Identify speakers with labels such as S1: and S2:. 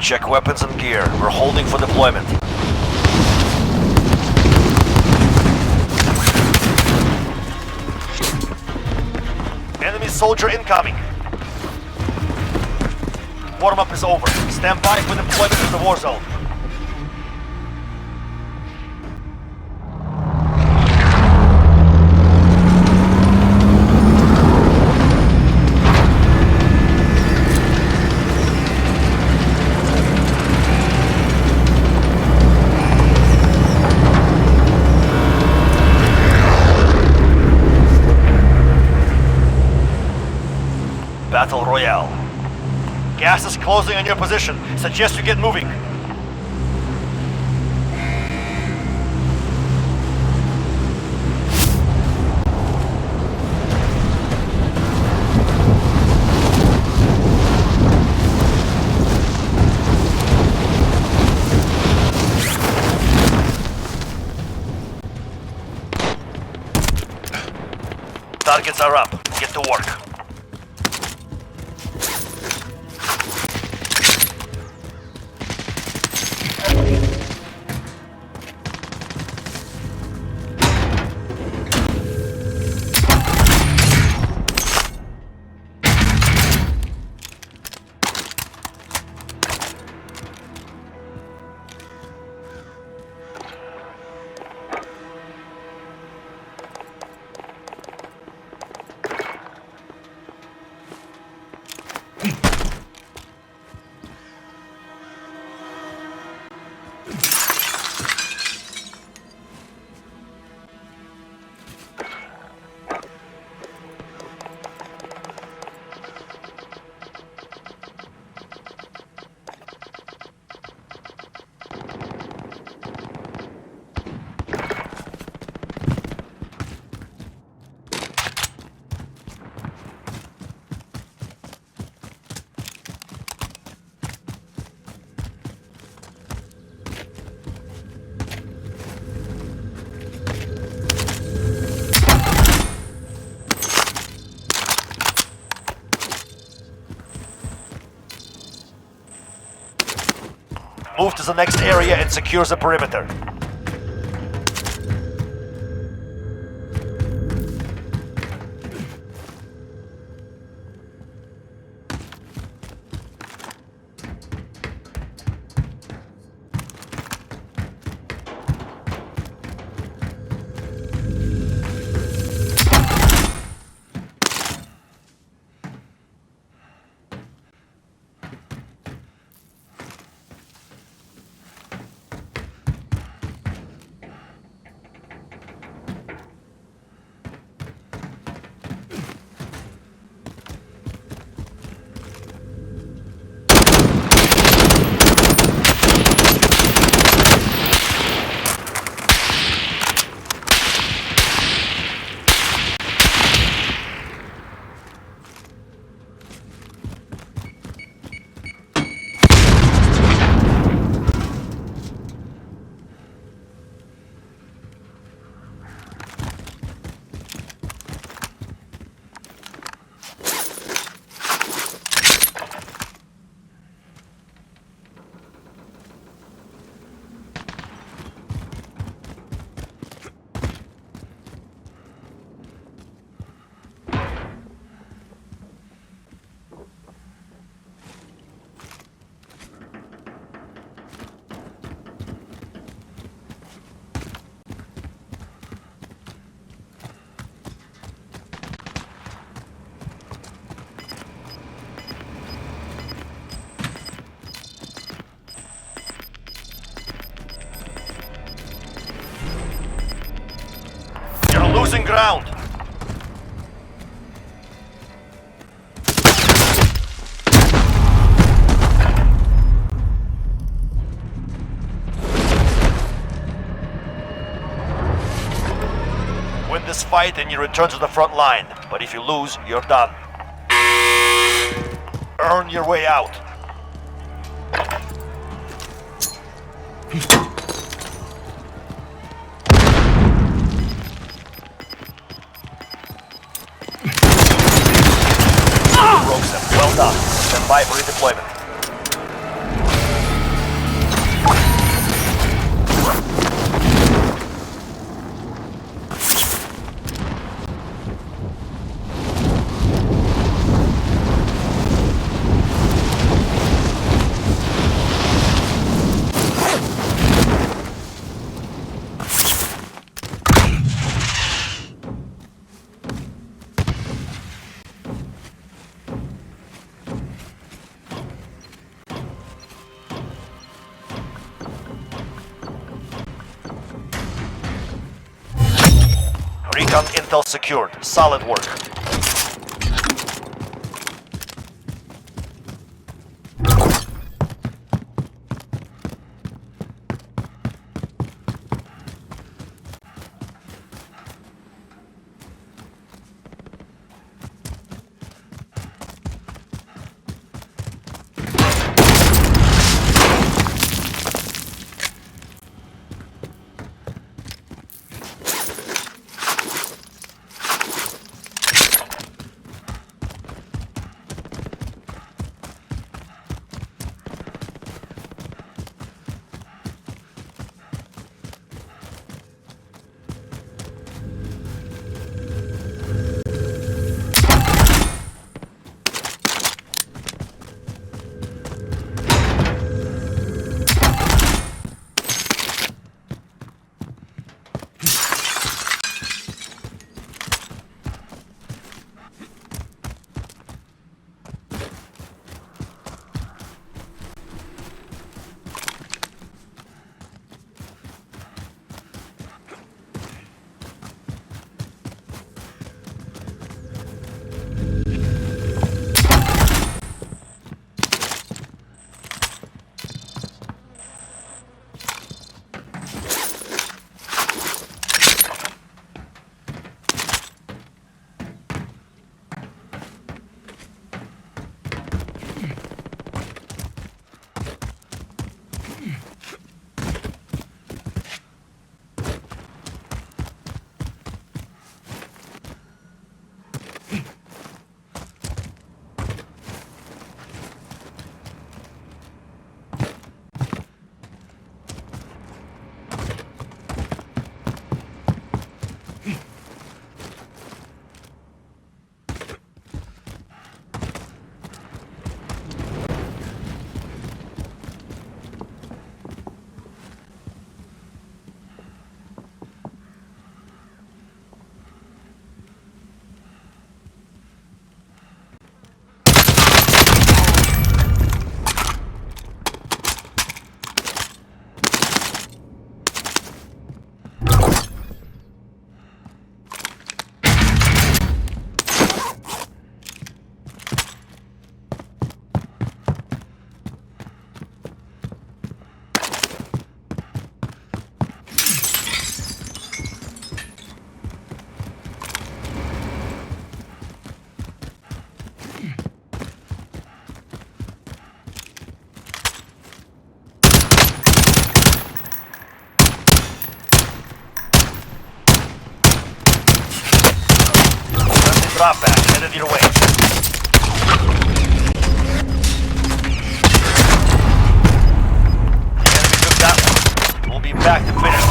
S1: Check weapons and gear. We're holding for deployment. Enemy soldier incoming. Warm-up is over. Stand by for deployment to the war zone. Battle Royale. Gas is closing on your position. Suggest you get moving. Targets are up. Get to work. Move to the next area and secure the perimeter. Losing ground. Win this fight and you return to the front line. But if you lose, you're done. Earn your way out. Well done. Stand by for redeployment. Hotel secured. Solid work. Drop back, headed your way. The enemy took that one. We'll be back to finish